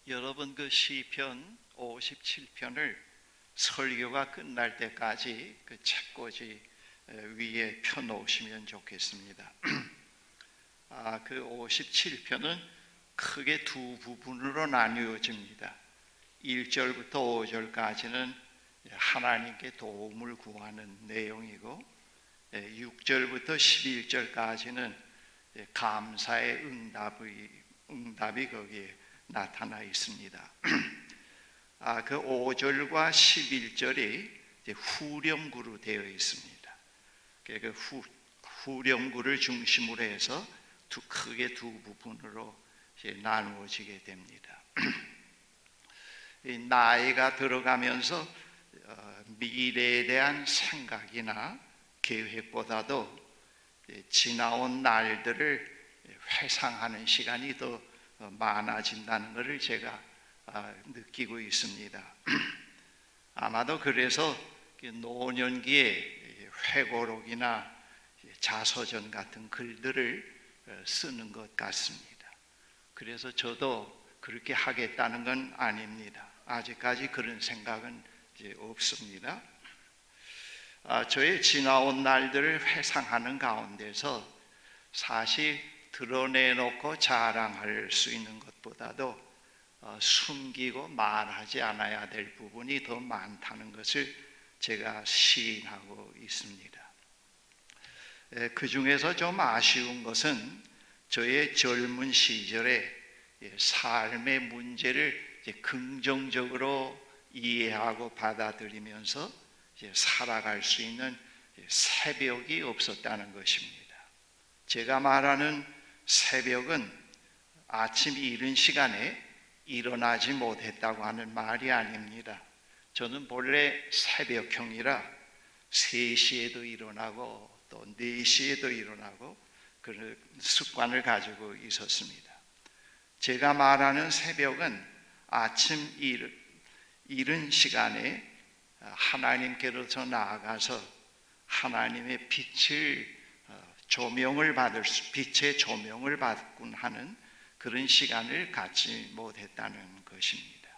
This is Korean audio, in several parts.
여러분 그 시편 57편을 설교가 끝날 때까지 그 책꽂이 위에 펴놓으시면 좋겠습니다. 그 57편은 크게 두 부분으로 나뉘어집니다. 1절부터 5절까지는 하나님께 도움을 구하는 내용이고 6절부터 11절까지는 감사의 응답이 거기에 나타나 있습니다. 그 5절과 11절이 후렴구로 되어 있습니다. 그 후렴구를 중심으로 해서 크게 두 부분으로 나누어지게 됩니다. 나이가 들어가면서 미래에 대한 생각이나 계획보다도 지나온 날들을 회상하는 시간이 더 많아진다는 것을 제가 느끼고 있습니다. 아마도 그래서 노년기에 회고록이나 자서전 같은 글들을 쓰는 것 같습니다. 그래서 저도 그렇게 하겠다는 건 아닙니다. 아직까지 그런 생각은 없습니다. 저의 지나온 날들을 회상하는 가운데서 사실 드러내놓고 자랑할 수 있는 것보다도 숨기고 말하지 않아야 될 부분이 더 많다는 것을 제가 시인하고 있습니다. 그 중에서 좀 아쉬운 것은 저의 젊은 시절에 삶의 문제를 긍정적으로 이해하고 받아들이면서 살아갈 수 있는 새벽이 없었다는 것입니다. 제가 말하는 새벽은 아침 이른 시간에 일어나지 못했다고 하는 말이 아닙니다. 저는 본래 새벽형이라 3시에도 일어나고 또 4시에도 일어나고 그런 습관을 가지고 있었습니다. 제가 말하는 새벽은 아침 이른 시간에 하나님께로서 나아가서 하나님의 빛의 조명을 받곤 하는 그런 시간을 갖지 못했다는 것입니다.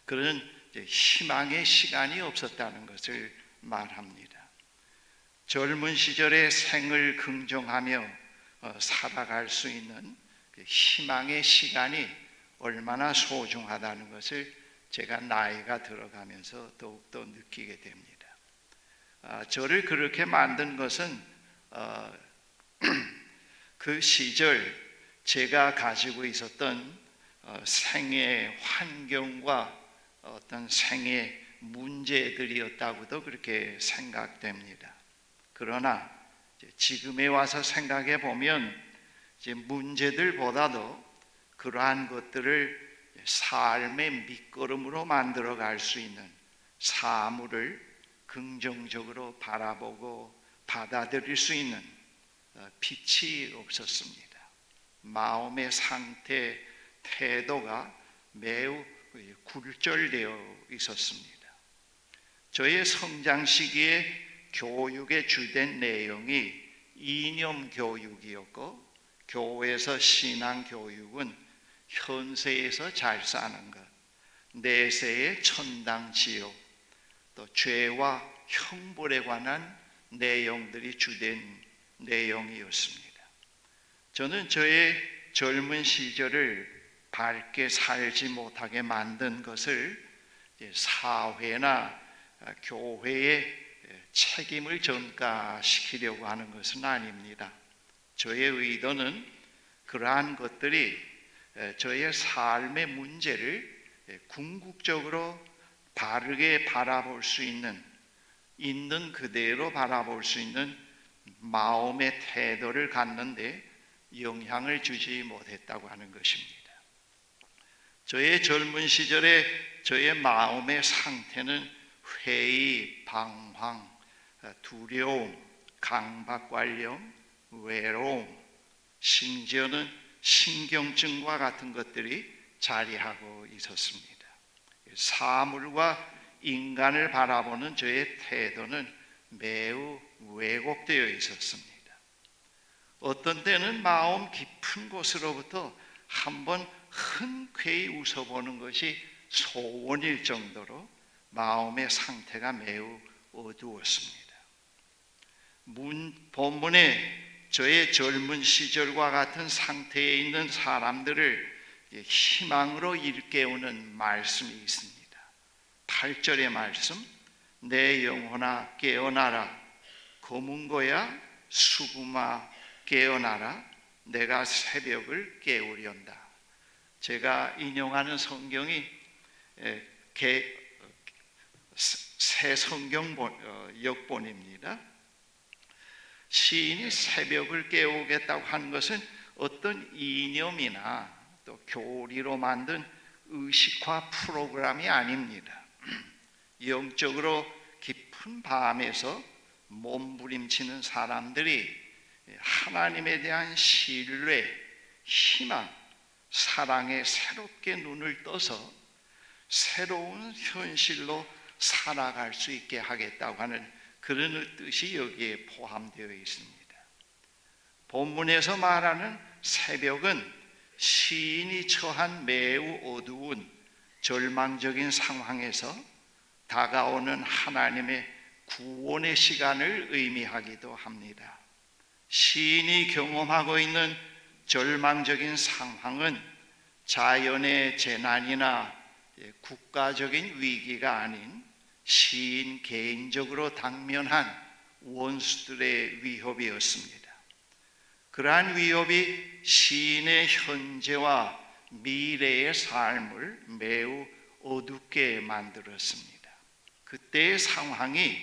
그런 희망의 시간이 없었다는 것을 말합니다. 젊은 시절의 생을 긍정하며 살아갈 수 있는 희망의 시간이 얼마나 소중하다는 것을 제가 나이가 들어가면서 더욱더 느끼게 됩니다. 저를 그렇게 만든 것은 그 시절 제가 가지고 있었던 생의 환경과 어떤 생의 문제들이었다고도 그렇게 생각됩니다. 그러나 지금에 와서 생각해 보면 문제들보다도 그러한 것들을 삶의 밑거름으로 만들어 갈 수 있는 사물을 긍정적으로 바라보고 받아들일 수 있는 빛이 없었습니다. 마음의 상태, 태도가 매우 굴절되어 있었습니다. 저의 성장 시기에 교육에 주된 내용이 이념 교육이었고, 교회에서 신앙 교육은 현세에서 잘 사는 것, 내세의 천당 지옥, 또 죄와 형벌에 관한 내용들이 주된 내용이었습니다. 저는 저의 젊은 시절을 밝게 살지 못하게 만든 것을 사회나 교회에 책임을 전가시키려고 하는 것은 아닙니다. 저의 의도는 그러한 것들이 저의 삶의 문제를 궁극적으로 바르게 바라볼 수 있는 그대로 바라볼 수 있는 마음의 태도를 갖는데 영향을 주지 못했다고 하는 것입니다. 저의 젊은 시절에 저의 마음의 상태는 회의, 방황, 두려움, 강박관념, 외로움, 심지어는 신경증과 같은 것들이 자리하고 있었습니다. 사물과 인간을 바라보는 저의 태도는 매우 왜곡되어 있었습니다. 어떤 때는 마음 깊은 곳으로부터 한번 흔쾌히 웃어보는 것이 소원일 정도로 마음의 상태가 매우 어두웠습니다. 본문에 저의 젊은 시절과 같은 상태에 있는 사람들을 희망으로 일깨우는 말씀이 있습니다. 8절의 말씀, 내 영혼아 깨어나라, 거문고야 수구마 깨어나라, 내가 새벽을 깨우련다. 제가 인용하는 성경이 새 성경 역본입니다. 시인이 새벽을 깨우겠다고 한 것은 어떤 이념이나 또 교리로 만든 의식화 프로그램이 아닙니다. 영적으로 깊은 밤에서 몸부림치는 사람들이 하나님에 대한 신뢰, 희망, 사랑에 새롭게 눈을 떠서 새로운 현실로 살아갈 수 있게 하겠다고 하는 그런 뜻이 여기에 포함되어 있습니다. 본문에서 말하는 새벽은 시인이 처한 매우 어두운 절망적인 상황에서 다가오는 하나님의 구원의 시간을 의미하기도 합니다. 시인이 경험하고 있는 절망적인 상황은 자연의 재난이나 국가적인 위기가 아닌 시인 개인적으로 당면한 원수들의 위협이었습니다. 그러한 위협이 시인의 현재와 미래의 삶을 매우 어둡게 만들었습니다. 그때의 상황이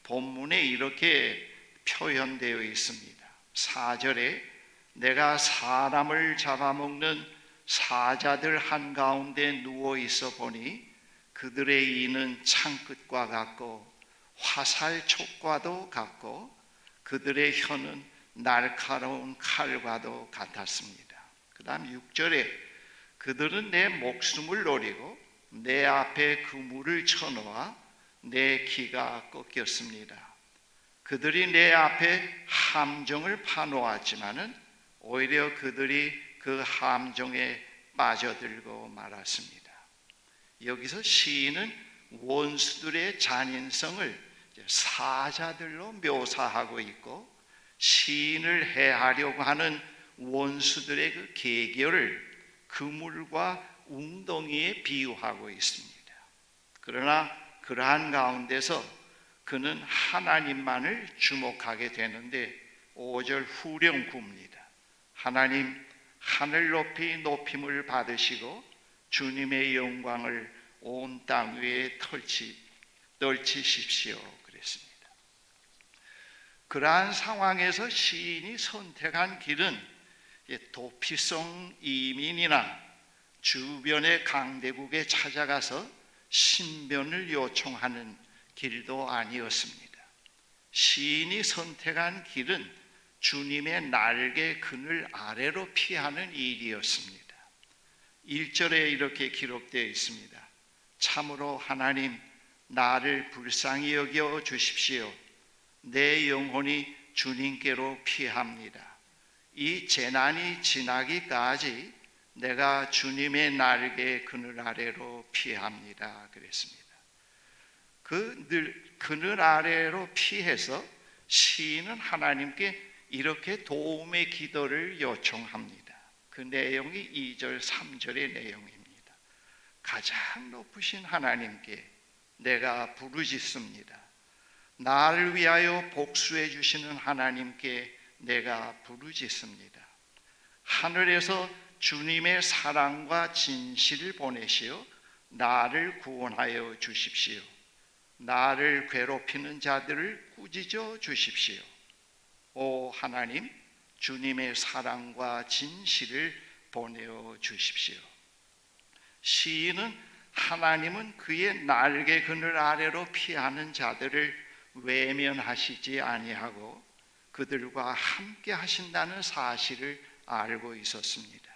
본문에 이렇게 표현되어 있습니다. 4절에 내가 사람을 잡아먹는 사자들 한가운데 누워 있어 보니 그들의 이는 창끝과 같고 화살촉과도 같고 그들의 혀는 날카로운 칼과도 같았습니다. 그 다음 6절에 그들은 내 목숨을 노리고 내 앞에 그물을 쳐놓아 내 기가 꺾였습니다. 그들이 내 앞에 함정을 파놓았지만은 오히려 그들이 그 함정에 빠져들고 말았습니다. 여기서 시인은 원수들의 잔인성을 사자들로 묘사하고 있고 시인을 해하려고 하는 원수들의 그 계결을 그물과 웅덩이에 비유하고 있습니다. 그러나 그러한 가운데서 그는 하나님만을 주목하게 되는데 5절 후렴구입니다. 하나님 하늘 높이 높임을 받으시고 주님의 영광을 온 땅 위에 떨치십시오 그랬습니다. 그러한 상황에서 시인이 선택한 길은 도피성 이민이나 주변의 강대국에 찾아가서 신변을 요청하는 길도 아니었습니다. 시인이 선택한 길은 주님의 날개 그늘 아래로 피하는 일이었습니다. 1절에 이렇게 기록되어 있습니다. 참으로 하나님 나를 불쌍히 여겨 주십시오. 내 영혼이 주님께로 피합니다. 이 재난이 지나기까지 내가 주님의 날개 그늘 아래로 피합니다 그랬습니다. 그늘 아래로 피해서 시인은 하나님께 이렇게 도움의 기도를 요청합니다. 그 내용이 2절 3절의 내용입니다. 가장 높으신 하나님께 내가 부르짖습니다. 나를 위하여 복수해 주시는 하나님께 내가 부르짖습니다. 하늘에서 주님의 사랑과 진실을 보내시어 나를 구원하여 주십시오. 나를 괴롭히는 자들을 꾸짖어 주십시오. 오 하나님, 주님의 사랑과 진실을 보내어 주십시오. 시인은 하나님은 그의 날개 그늘 아래로 피하는 자들을 외면하시지 아니하고 그들과 함께 하신다는 사실을 알고 있었습니다.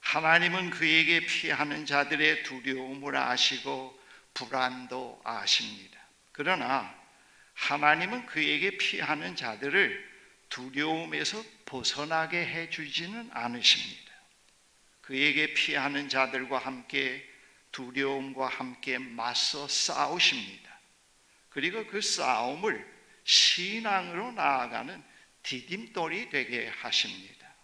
하나님은 그에게 피하는 자들의 두려움을 아시고 불안도 아십니다. 그러나 하나님은 그에게 피하는 자들을 두려움에서 벗어나게 해주지는 않으십니다. 그에게 피하는 자들과 함께 두려움과 함께 맞서 싸우십니다. 그리고 그 싸움을 신앙으로 나아가는 디딤돌이 되게 하십니다.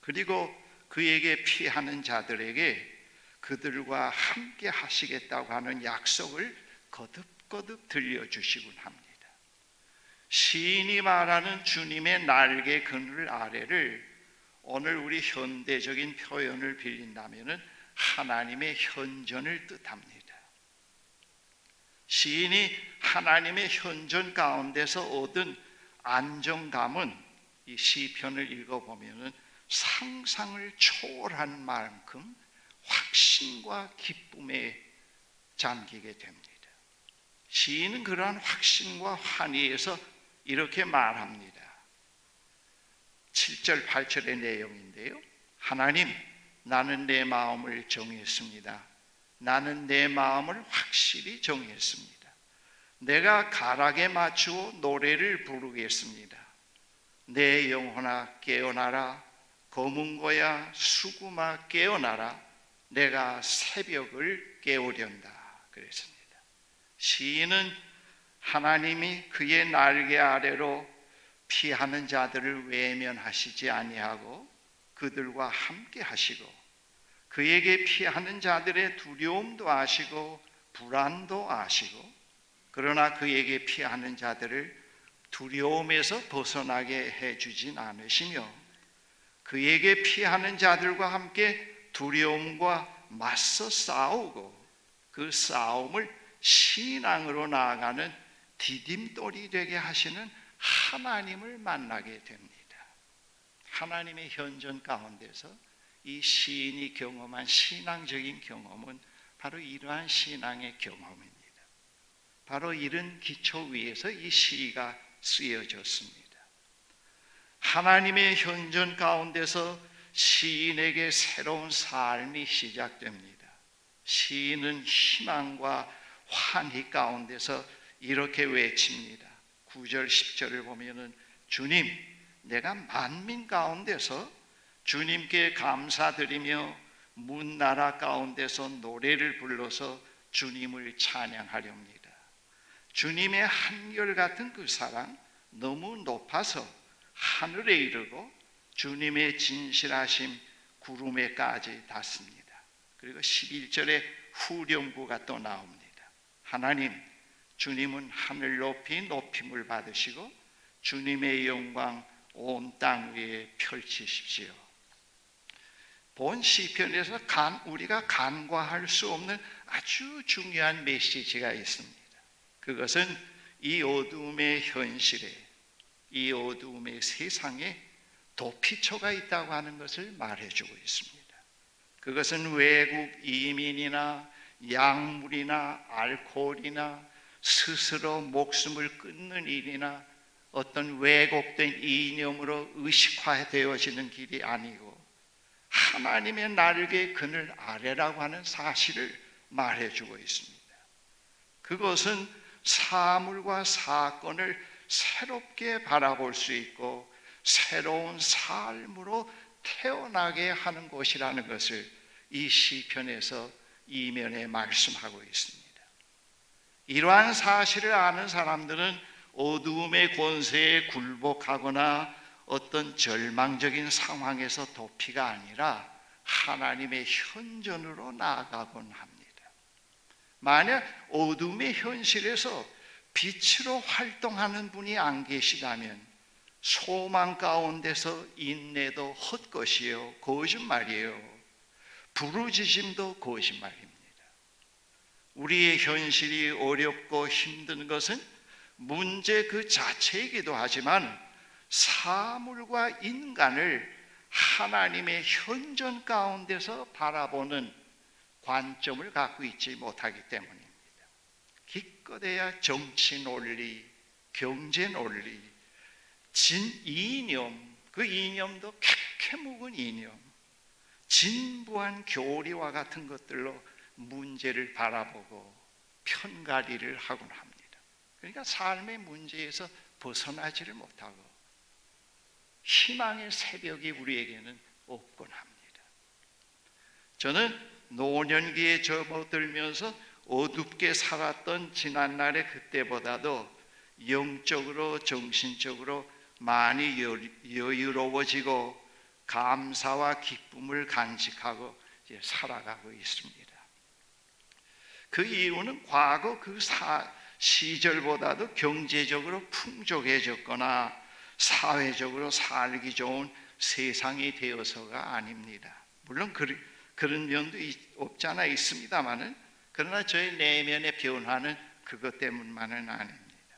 그리고 그에게 피하는 자들에게 그들과 함께 하시겠다고 하는 약속을 거듭거듭 들려주시곤 합니다. 시인이 말하는 주님의 날개 그늘 아래를 오늘 우리 현대적인 표현을 빌린다면 하나님의 현존을 뜻합니다. 시인이 하나님의 현존 가운데서 얻은 안정감은 이 시편을 읽어보면 상상을 초월한 만큼 확신과 기쁨에 잠기게 됩니다. 시인은 그러한 확신과 환희에서 이렇게 말합니다. 7절 8절의 내용인데요. 하나님, 나는 내 마음을 정했습니다. 나는 내 마음을 확실히 정했습니다. 내가 가락에 맞추어 노래를 부르겠습니다. 내 영혼아 깨어나라. 거문고야 수구마 깨어나라. 내가 새벽을 깨우련다. 그랬습니다. 시인은 하나님이 그의 날개 아래로 피하는 자들을 외면하시지 아니하고 그들과 함께 하시고 그에게 피하는 자들의 두려움도 아시고 불안도 아시고 그러나 그에게 피하는 자들을 두려움에서 벗어나게 해주진 않으시며 그에게 피하는 자들과 함께 두려움과 맞서 싸우고 그 싸움을 신앙으로 나아가는 디딤돌이 되게 하시는 하나님을 만나게 됩니다. 하나님의 현존 가운데서 이 시인이 경험한 신앙적인 경험은 바로 이러한 신앙의 경험입니다. 바로 이런 기초 위에서 이 시가 쓰여졌습니다. 하나님의 현존 가운데서 시인에게 새로운 삶이 시작됩니다. 시인은 희망과 환희 가운데서 이렇게 외칩니다. 9절 10절을 보면은 주님, 내가 만민 가운데서 주님께 감사드리며 문나라 가운데서 노래를 불러서 주님을 찬양하렵니다. 주님의 한결같은 그 사랑 너무 높아서 하늘에 이르고 주님의 진실하심 구름에까지 닿습니다. 그리고 11절에 후렴구가 또 나옵니다. 하나님, 주님은 하늘 높이 높임을 받으시고 주님의 영광 온 땅 위에 펼치십시오. 본 시편에서 우리가 간과할 수 없는 아주 중요한 메시지가 있습니다. 그것은 이 어두움의 현실에, 이 어두움의 세상에 도피처가 있다고 하는 것을 말해주고 있습니다. 그것은 외국 이민이나 약물이나 알코올이나 스스로 목숨을 끊는 일이나 어떤 왜곡된 이념으로 의식화되어지는 길이 아니고 하나님의 날개 그늘 아래라고 하는 사실을 말해주고 있습니다. 그것은 사물과 사건을 새롭게 바라볼 수 있고 새로운 삶으로 태어나게 하는 곳이라는 것을 이 시편에서 이면에 말씀하고 있습니다. 이러한 사실을 아는 사람들은 어두움의 권세에 굴복하거나 어떤 절망적인 상황에서 도피가 아니라 하나님의 현존으로 나아가곤 합니다. 만약 어둠의 현실에서 빛으로 활동하는 분이 안 계시다면 소망 가운데서 인내도 헛것이요 거짓말이에요. 부르짖음도 거짓말입니다. 우리의 현실이 어렵고 힘든 것은 문제 그 자체이기도 하지만 사물과 인간을 하나님의 현존 가운데서 바라보는 관점을 갖고 있지 못하기 때문입니다. 기껏해야 정치 논리, 경제 논리, 이념, 그 이념도 캐캐묵은 이념, 진부한 교리와 같은 것들로 문제를 바라보고 편가리를 하곤 합니다. 그러니까 삶의 문제에서 벗어나지를 못하고 희망의 새벽이 우리에게는 없곤 합니다. 저는 노년기에 접어들면서 어둡게 살았던 지난날의 그때보다도 영적으로 정신적으로 많이 여유로워지고 감사와 기쁨을 간직하고 이제 살아가고 있습니다. 그 이유는 과거 그 시절보다도 경제적으로 풍족해졌거나 사회적으로 살기 좋은 세상이 되어서가 아닙니다. 물론 그런 면도 없지 않아 있습니다만은, 그러나 저의 내면의 변화는 그것 때문만은 아닙니다.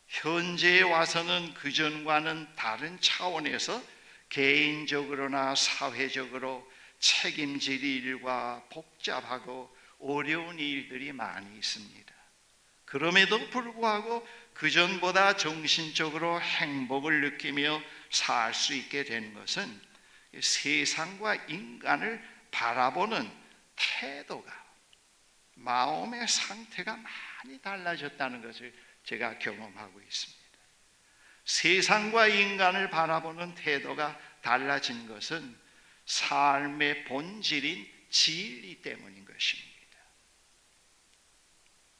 현재에 와서는 그전과는 다른 차원에서 개인적으로나 사회적으로 책임질 일과 복잡하고 어려운 일들이 많이 있습니다. 그럼에도 불구하고 그전보다 정신적으로 행복을 느끼며 살 수 있게 된 것은 세상과 인간을 바라보는 태도가, 마음의 상태가 많이 달라졌다는 것을 제가 경험하고 있습니다. 세상과 인간을 바라보는 태도가 달라진 것은 삶의 본질인 진리 때문인 것입니다.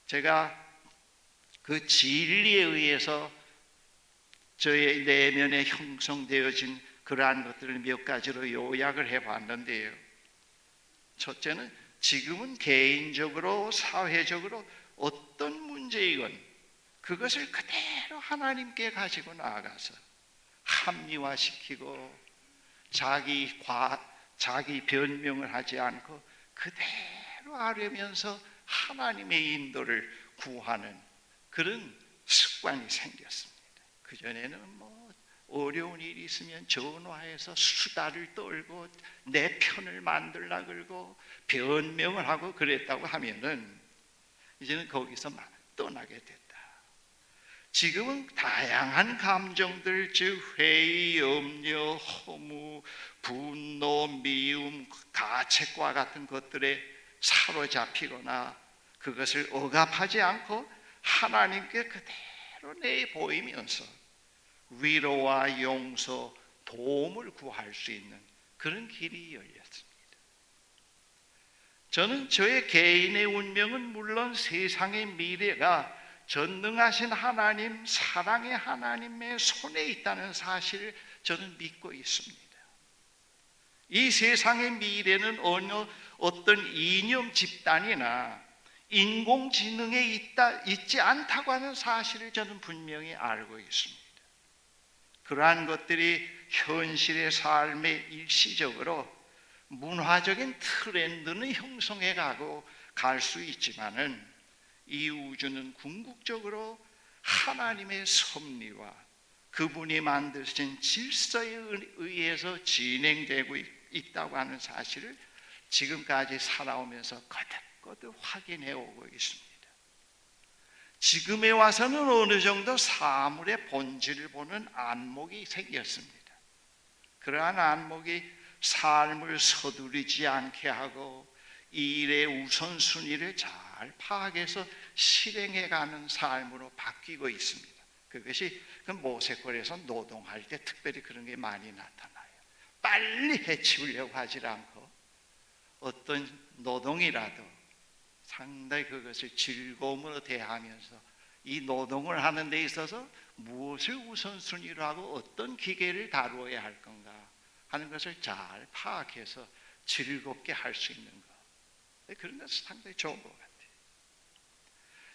제가 그 진리에 의해서 저의 내면에 형성되어진 그러한 것들을 몇 가지로 요약을 해봤는데요. 첫째는 지금은 개인적으로 사회적으로 어떤 문제이건 그것을 그대로 하나님께 가지고 나아가서 합리화시키고 자기 변명을 하지 않고 그대로 아뢰면서 하나님의 인도를 구하는 그런 습관이 생겼습니다. 그전에는 어려운 일이 있으면 전화해서 수다를 떨고 내 편을 만들라 그러고 변명을 하고 그랬다고 하면은 이제는 거기서 떠나게 됐다. 지금은 다양한 감정들, 즉 회의, 염려, 허무, 분노, 미움, 가책과 같은 것들에 사로잡히거나 그것을 억압하지 않고 하나님께 그대로 내보이면서 위로와 용서, 도움을 구할 수 있는 그런 길이 열렸습니다. 저는 저의 개인의 운명은 물론 세상의 미래가 전능하신 하나님, 사랑의 하나님의 손에 있다는 사실을 저는 믿고 있습니다. 이 세상의 미래는 어떤 이념 집단이나 인공지능에 있지 않다고 하는 사실을 저는 분명히 알고 있습니다. 그러한 것들이 현실의 삶에 일시적으로 문화적인 트렌드는 형성해 가고 갈 수 있지만은 이 우주는 궁극적으로 하나님의 섭리와 그분이 만드신 질서에 의해서 진행되고 있다고 하는 사실을 지금까지 살아오면서 거듭거듭 확인해 오고 있습니다. 지금에 와서는 어느 정도 사물의 본질을 보는 안목이 생겼습니다. 그러한 안목이 삶을 서두르지 않게 하고 일의 우선순위를 잘 파악해서 실행해가는 삶으로 바뀌고 있습니다. 그것이 모세골에서 노동할 때 특별히 그런 게 많이 나타나요. 빨리 해치우려고 하지 않고 어떤 노동이라도 상당히 그것을 즐거움으로 대하면서 이 노동을 하는 데 있어서 무엇을 우선순위로 하고 어떤 기계를 다루어야 할 건가 하는 것을 잘 파악해서 즐겁게 할 수 있는 것, 그런 것은 상당히 좋은 것 같아요.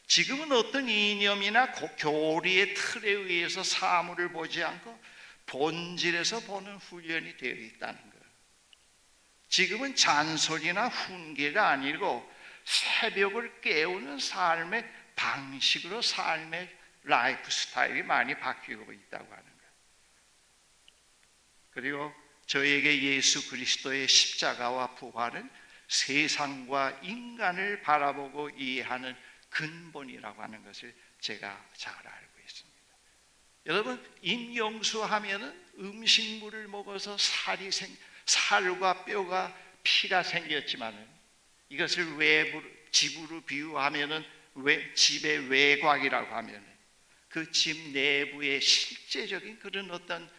지금은 어떤 이념이나 교리의 틀에 의해서 사물을 보지 않고 본질에서 보는 훈련이 되어 있다는 것. 지금은 잔소리나 훈계가 아니고 새벽을 깨우는 삶의 방식으로 삶의 라이프 스타일이 많이 바뀌고 있다고 하는 것. 그리고 저에게 예수 그리스도의 십자가와 부활은 세상과 인간을 바라보고 이해하는 근본이라고 하는 것을 제가 잘 알고 있습니다. 여러분, 임영수 하면은 음식물을 먹어서 살과 뼈가 피가 생겼지만은 이것을 집으로 비유하면은 집의 외곽이라고 하면은 그 집 내부의 실제적인 그런 어떤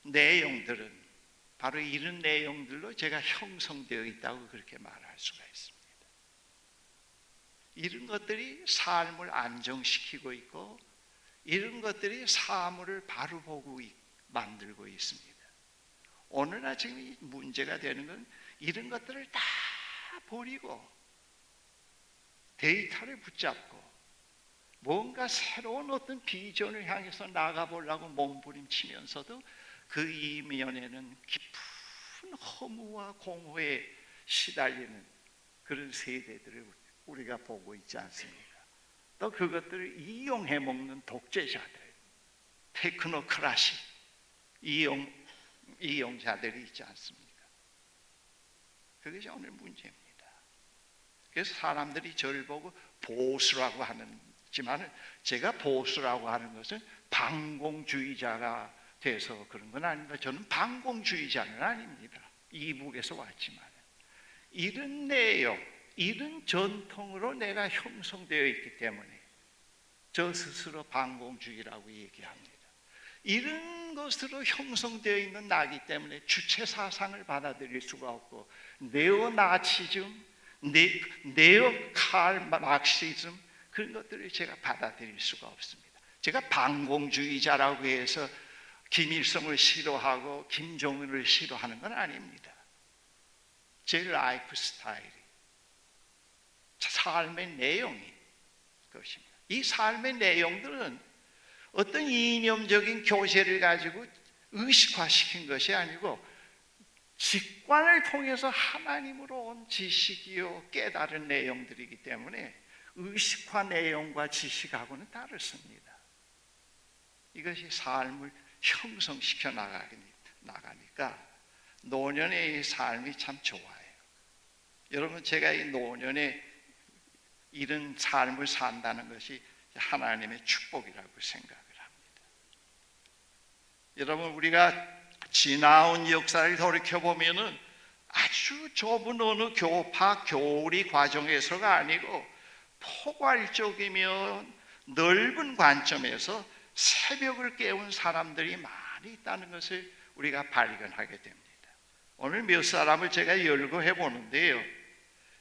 내용들은 바로 이런 내용들로 제가 형성되어 있다고 그렇게 말할 수가 있습니다. 이런 것들이 삶을 안정시키고 있고 이런 것들이 사물을 바로 보고 만들고 있습니다. 오늘날 지금 문제가 되는 건 이런 것들을 다 버리고 데이터를 붙잡고 뭔가 새로운 어떤 비전을 향해서 나가보려고 몸부림치면서도 그 이면에는 깊은 허무와 공허에 시달리는 그런 세대들을 우리가 보고 있지 않습니까? 또 그것들을 이용해 먹는 독재자들, 테크노크라시 이용자들이 있지 않습니까? 그것이 오늘 문제입니다. 그래서 사람들이 저를 보고 보수라고 하지만 제가 보수라고 하는 것은 반공주의자가 돼서 그런 건 아닙니다. 저는 반공주의자는 아닙니다. 이북에서 왔지만 이런 내용, 이런 전통으로 내가 형성되어 있기 때문에 저 스스로 반공주의라고 얘기합니다. 이런 것으로 형성되어 있는 나기 때문에 주체 사상을 받아들일 수가 없고 네오나치즘, 네오 칼 막시즘 그런 것들을 제가 받아들일 수가 없습니다. 제가 반공주의자라고 해서 김일성을 싫어하고 김정은을 싫어하는 건 아닙니다. 제 라이프 스타일이, 삶의 내용이 그것입니다. 이 삶의 내용들은 어떤 이념적인 교제를 가지고 의식화시킨 것이 아니고 직관을 통해서 하나님으로 온 지식이요 깨달은 내용들이기 때문에 의식화 내용과 지식하고는 다르습니다. 이것이 삶을 형성시켜 나가니까 노년의 삶이 참 좋아요. 여러분, 제가 이 노년에 이런 삶을 산다는 것이 하나님의 축복이라고 생각을 합니다. 여러분, 우리가 지나온 역사를 돌이켜보면은 아주 좁은 어느 교파 교리 과정에서가 아니고 포괄적이며 넓은 관점에서 새벽을 깨운 사람들이 많이 있다는 것을 우리가 발견하게 됩니다. 오늘 몇 사람을 제가 열거해 보는데요.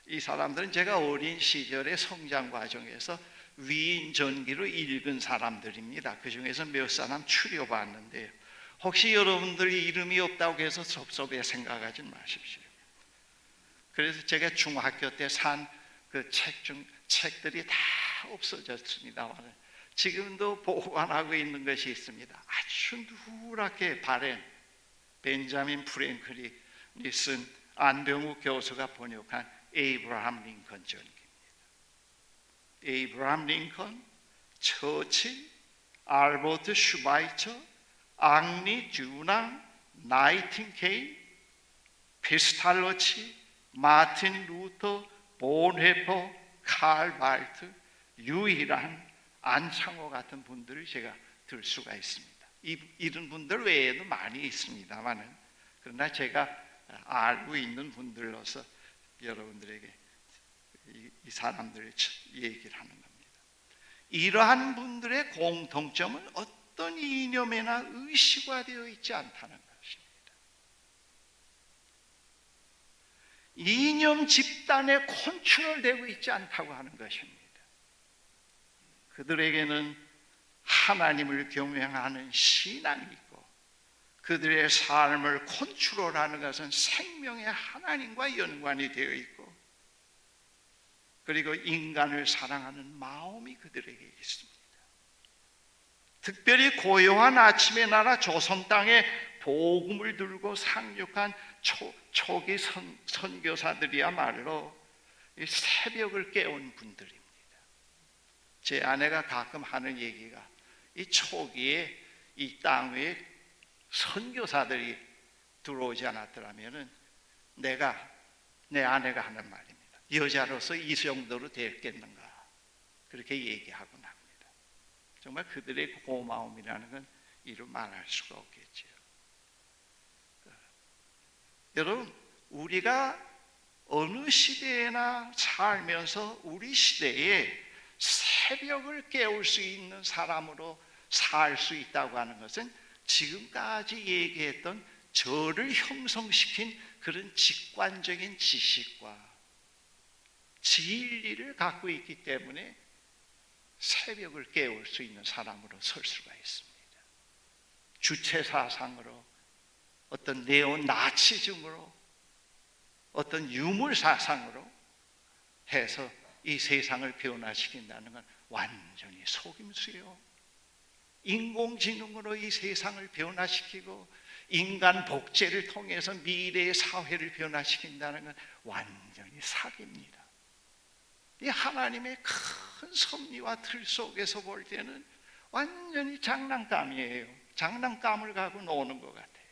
이 사람들은 제가 어린 시절의 성장 과정에서 위인 전기로 읽은 사람들입니다. 그 중에서 몇 사람 추려봤는데요. 혹시 여러분들이 이름이 없다고 해서 섭섭해 생각하지 마십시오. 그래서 제가 중학교 때 산 그 책들이 다 없어졌습니다만 지금도 보관하고 있는 것이 있습니다. 아주 누렇게 바른 벤자민 프랭클린이 쓴 안병욱 교수가 번역한 에이브라함 링컨 전기입니다. 에이브라함 링컨, 처칠, 알버트 슈바이처, 앙리 듀낭, 나이팅게일, 피스탈러치, 마틴 루터, 본헤퍼, 칼 발트, 유일한 안창호 같은 분들을 제가 들 수가 있습니다. 이런 분들 외에도 많이 있습니다만은 그러나 제가 알고 있는 분들로서 여러분들에게 이 사람들의 얘기를 하는 겁니다. 이러한 분들의 공통점은 어떤 이념에나 의식화되어 있지 않다는 것입니다. 이념 집단에 컨트롤되고 있지 않다고 하는 것입니다. 그들에게는 하나님을 경외하는 신앙이 있고 그들의 삶을 컨트롤하는 것은 생명의 하나님과 연관이 되어 있고 그리고 인간을 사랑하는 마음이 그들에게 있습니다. 특별히 고요한 아침의 나라 조선 땅에 복음을 들고 상륙한 초기 선교사들이야말로 새벽을 깨운 분들입니다. 제 아내가 가끔 하는 얘기가 이 초기에 이 땅 위에 선교사들이 들어오지 않았더라면 내 아내가 하는 말입니다. 여자로서 이 정도로 됐겠는가 그렇게 얘기하곤 합니다. 정말 그들의 고마움이라는 건 이루 말할 수가 없겠죠. 여러분, 우리가 어느 시대에나 살면서 우리 시대에 새벽을 깨울 수 있는 사람으로 살 수 있다고 하는 것은 지금까지 얘기했던 저를 형성시킨 그런 직관적인 지식과 진리를 갖고 있기 때문에 새벽을 깨울 수 있는 사람으로 설 수가 있습니다. 주체사상으로, 어떤 네오나치즘으로, 어떤 유물사상으로 해서 이 세상을 변화시킨다는 건 완전히 속임수예요. 인공지능으로 이 세상을 변화시키고 인간 복제를 통해서 미래의 사회를 변화시킨다는 건 완전히 사기입니다. 이 하나님의 큰 섭리와 틀 속에서 볼 때는 완전히 장난감이에요. 장난감을 가지고 노는 것 같아요.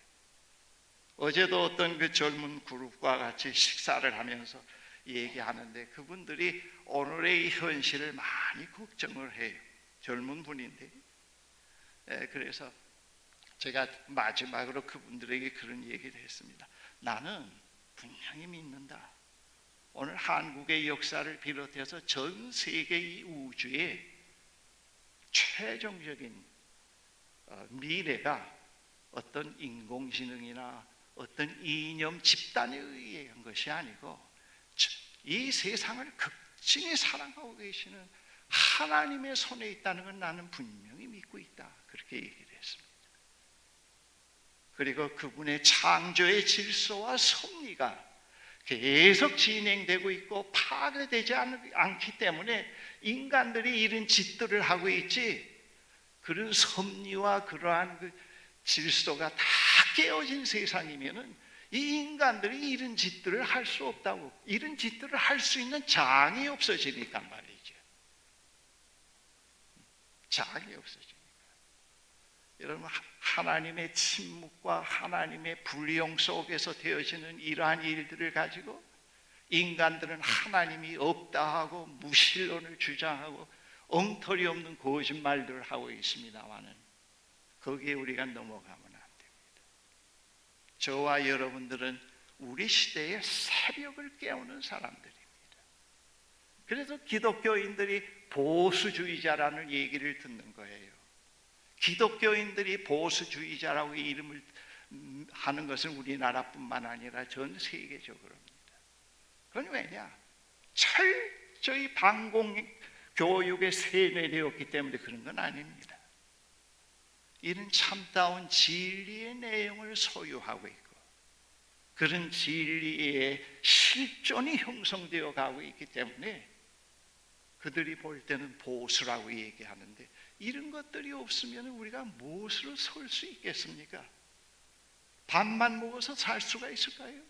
어제도 어떤 그 젊은 그룹과 같이 식사를 하면서 얘기하는데 그분들이 오늘의 현실을 많이 걱정을 해요. 젊은 분인데. 그래서 제가 마지막으로 그분들에게 그런 얘기를 했습니다. 나는 분명히 믿는다. 오늘 한국의 역사를 비롯해서 전 세계의 우주의 최종적인 미래가 어떤 인공지능이나 어떤 이념 집단에 의한 것이 아니고 이 세상을 극진히 사랑하고 계시는 하나님의 손에 있다는 걸 나는 분명히 믿고 있다. 그렇게 얘기를 했습니다. 그리고 그분의 창조의 질서와 섭리가 계속 진행되고 있고 파괴되지 않기 때문에 인간들이 이런 짓들을 하고 있지, 그런 섭리와 그러한 그 질서가 다 깨어진 세상이면은 이 인간들이 이런 짓들을 할 수 없다고, 이런 짓들을 할 수 있는 장이 없어지니까 말이죠. 장이 없어지니까. 여러분, 하나님의 침묵과 하나님의 불용 속에서 되어지는 이러한 일들을 가지고 인간들은 하나님이 없다 하고 무신론을 주장하고 엉터리 없는 거짓말들을 하고 있습니다만은 거기에 우리가 넘어가면 안 됩니다. 저와 여러분들은 우리 시대의 새벽을 깨우는 사람들입니다. 그래서 기독교인들이 보수주의자라는 얘기를 듣는 거예요. 기독교인들이 보수주의자라고 이름을 하는 것은 우리나라뿐만 아니라 전 세계적으로입니다. 그건 왜냐? 철저히 반공 교육에 세뇌되었기 때문에 그런 건 아닙니다. 이런 참다운 진리의 내용을 소유하고 있고 그런 진리의 실존이 형성되어 가고 있기 때문에 그들이 볼 때는 보수라고 얘기하는데 이런 것들이 없으면 우리가 무엇으로 설 수 있겠습니까? 밥만 먹어서 살 수가 있을까요?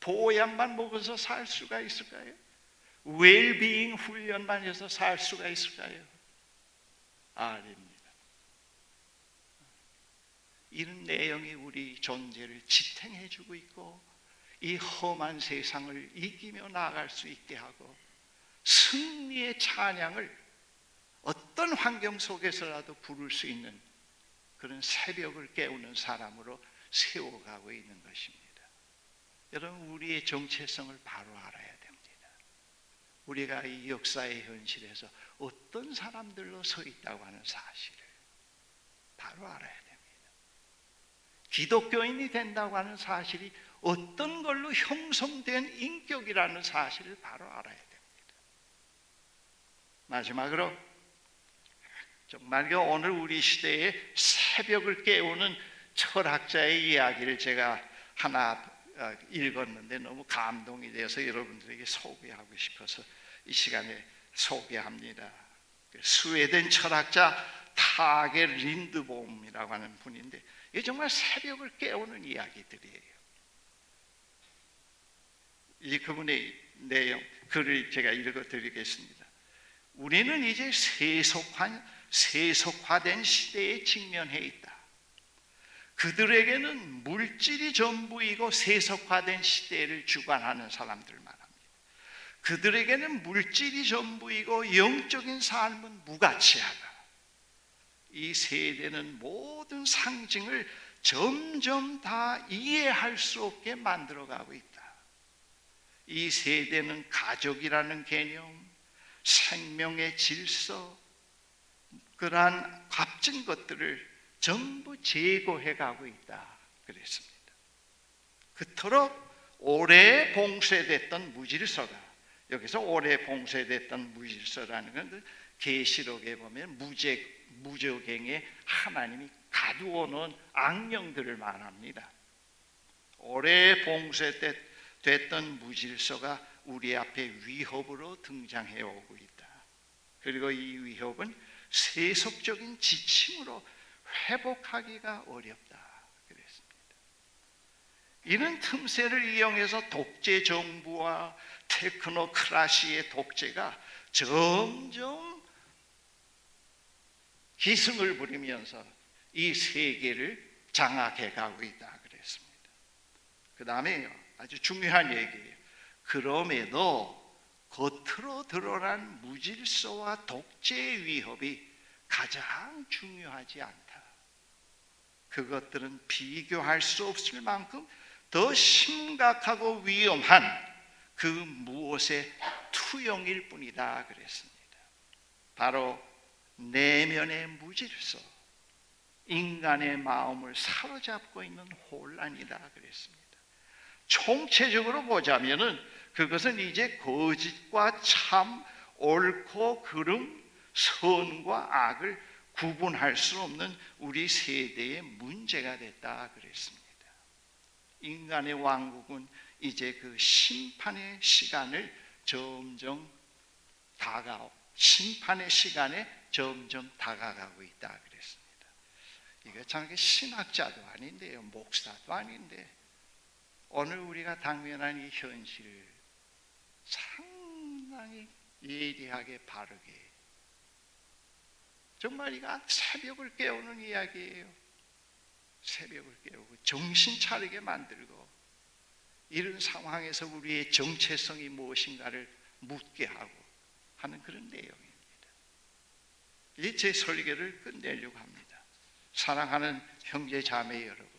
보약만 먹어서 살 수가 있을까요? 웰비잉 훈련만 해서 살 수가 있을까요? 아닙니다. 이런 내용이 우리 존재를 지탱해주고 있고 이 험한 세상을 이기며 나아갈 수 있게 하고 승리의 찬양을 어떤 환경 속에서라도 부를 수 있는 그런 새벽을 깨우는 사람으로 세워가고 있는 것입니다. 여러분, 우리의 정체성을 바로 알아야 됩니다. 우리가 이 역사의 현실에서 어떤 사람들로 서 있다고 하는 사실을 바로 알아야 됩니다. 기독교인이 된다고 하는 사실이 어떤 걸로 형성된 인격이라는 사실을 바로 알아야 됩니다. 마지막으로 정말 오늘 우리 시대의 새벽을 깨우는 철학자의 이야기를 제가 하나 읽었는데 너무 감동이 돼서 여러분들에게 소개하고 싶어서 이 시간에 소개합니다. 스웨덴 철학자 타게 린드봄이라고 하는 분인데 이게 정말 새벽을 깨우는 이야기들이에요. 이 그분의 내용 글을 제가 읽어드리겠습니다. 우리는 이제 세속화된 시대에 직면해 있다. 그들에게는 물질이 전부이고 세속화된 시대를 주관하는 사람들 말합니다. 그들에게는 물질이 전부이고 영적인 삶은 무가치하다. 이 세대는 모든 상징을 점점 다 이해할 수 없게 만들어가고 있다. 이 세대는 가족이라는 개념, 생명의 질서, 그러한 값진 것들을 전부 제거해 가고 있다 그랬습니다. 그토록 오래 봉쇄됐던 무질서가, 여기서 오래 봉쇄됐던 무질서라는 건 계시록에 보면 무저갱에 하나님이 가두어 놓은 악령들을 말합니다. 오래 봉쇄됐던 무질서가 우리 앞에 위협으로 등장해 오고 있다. 그리고 이 위협은 세속적인 지침으로 회복하기가 어렵다 그랬습니다. 이런 틈새를 이용해서 독재 정부와 테크노크라시의 독재가 점점 기승을 부리면서 이 세계를 장악해 가고 있다 그랬습니다. 그 다음에 아주 중요한 얘기예요. 그럼에도 겉으로 드러난 무질서와 독재의 위협이 가장 중요하지 않다. 그것들은 비교할 수 없을 만큼 더 심각하고 위험한 그 무엇의 투영일 뿐이다 그랬습니다. 바로 내면의 무질서, 인간의 마음을 사로잡고 있는 혼란이다 그랬습니다. 총체적으로 보자면은 그것은 이제 거짓과 참, 옳고 그름, 선과 악을 구분할 수 없는 우리 세대의 문제가 됐다 그랬습니다. 인간의 왕국은 이제 그 심판의 시간을 심판의 시간에 점점 다가가고 있다 그랬습니다. 이거 참 신학자도 아닌데요, 목사도 아닌데 오늘 우리가 당면한 이 현실을 상당히 예리하게 바르게, 정말 이거 새벽을 깨우는 이야기예요. 새벽을 깨우고 정신 차리게 만들고 이런 상황에서 우리의 정체성이 무엇인가를 묻게 하고 하는 그런 내용입니다. 이 제 설교를 끝내려고 합니다. 사랑하는 형제 자매 여러분,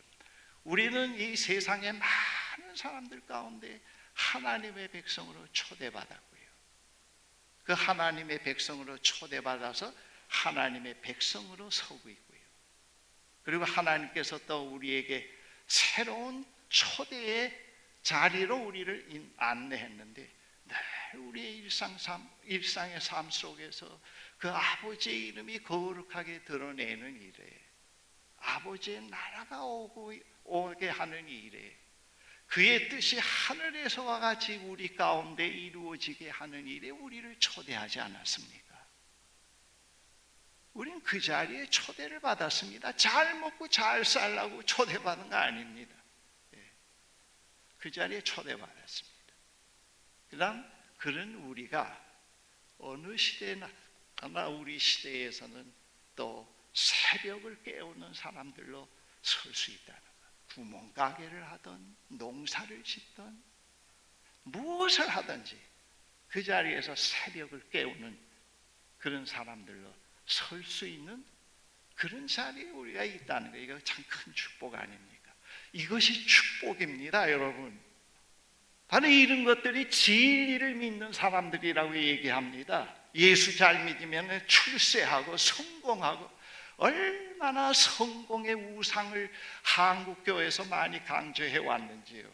우리는 이 세상의 많은 사람들 가운데 하나님의 백성으로 초대받았고요. 그 하나님의 백성으로 초대받아서 하나님의 백성으로 서고 있고요. 그리고 하나님께서 또 우리에게 새로운 초대의 자리로 우리를 안내했는데 늘 우리의 일상의 삶 속에서 그 아버지의 이름이 거룩하게 드러내는 일에, 아버지의 나라가 오게 하는 일에, 그의 뜻이 하늘에서와 같이 우리 가운데 이루어지게 하는 일에 우리를 초대하지 않았습니까? 우리는 그 자리에 초대를 받았습니다. 잘 먹고 잘 살라고 초대받은 거 아닙니다. 그 자리에 초대받았습니다. 그 다음 그런 우리가 어느 시대나 우리 시대에서는 또 새벽을 깨우는 사람들로 설 수 있다는 것. 구멍가게를 하든 농사를 짓든 무엇을 하든지 그 자리에서 새벽을 깨우는 그런 사람들로 설 수 있는 그런 자리에 우리가 있다는 거, 이거 참 큰 축복 아닙니까? 이것이 축복입니다, 여러분. 바로 이런 것들이 진리를 믿는 사람들이라고 얘기합니다. 예수 잘 믿으면 출세하고 성공하고, 얼마나 성공의 우상을 한국교회에서 많이 강조해 왔는지요.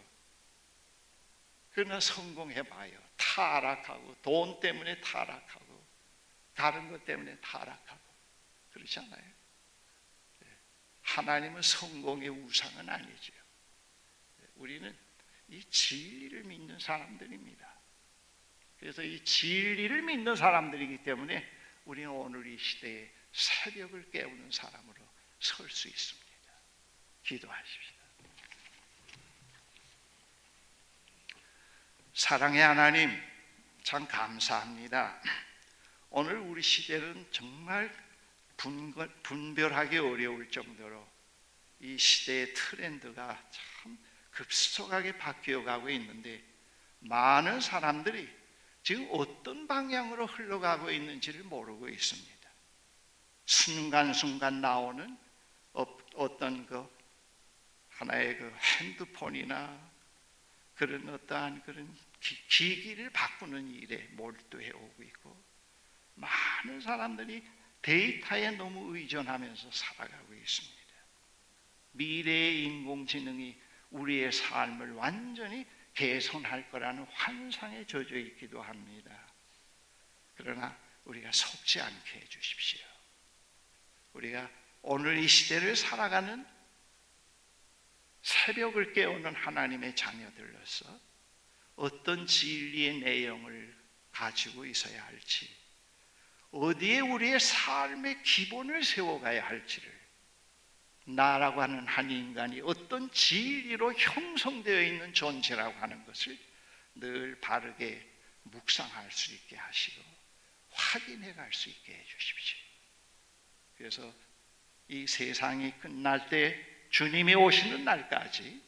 그러나 성공해봐요. 타락하고, 돈 때문에 타락하고, 다른 것 때문에 타락하고, 그렇지 않아요? 하나님은 성공의 우상은 아니죠. 우리는 이 진리를 믿는 사람들입니다. 그래서 이 진리를 믿는 사람들이기 때문에 우리는 오늘 이 시대에 새벽을 깨우는 사람으로 설 수 있습니다. 기도하십시다. 사랑의 하나님, 참 감사합니다. 오늘 우리 시대는 정말 분별하기 어려울 정도로 이 시대의 트렌드가 참 급속하게 바뀌어가고 있는데, 많은 사람들이 지금 어떤 방향으로 흘러가고 있는지를 모르고 있습니다. 순간순간 나오는 어떤 하나의 핸드폰이나 그런 어떠한 그런 기기를 바꾸는 일에 몰두해 오고 있고, 많은 사람들이 데이터에 너무 의존하면서 살아가고 있습니다. 미래의 인공지능이 우리의 삶을 완전히 개선할 거라는 환상에 젖어 있기도 합니다. 그러나 우리가 속지 않게 해주십시오. 우리가 오늘 이 시대를 살아가는 새벽을 깨우는 하나님의 자녀들로서 어떤 진리의 내용을 가지고 있어야 할지, 어디에 우리의 삶의 기본을 세워가야 할지를, 나라고 하는 한 인간이 어떤 진리로 형성되어 있는 존재라고 하는 것을 늘 바르게 묵상할 수 있게 하시고 확인해 갈 수 있게 해 주십시오. 그래서 이 세상이 끝날 때 주님이 오시는 날까지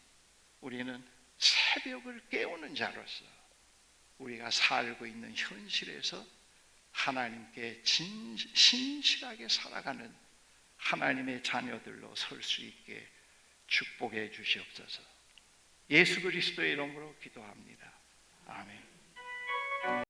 우리는 새벽을 깨우는 자로서 우리가 살고 있는 현실에서 하나님께 신실하게 살아가는 하나님의 자녀들로 설 수 있게 축복해 주시옵소서. 예수 그리스도의 이름으로 기도합니다. 아멘.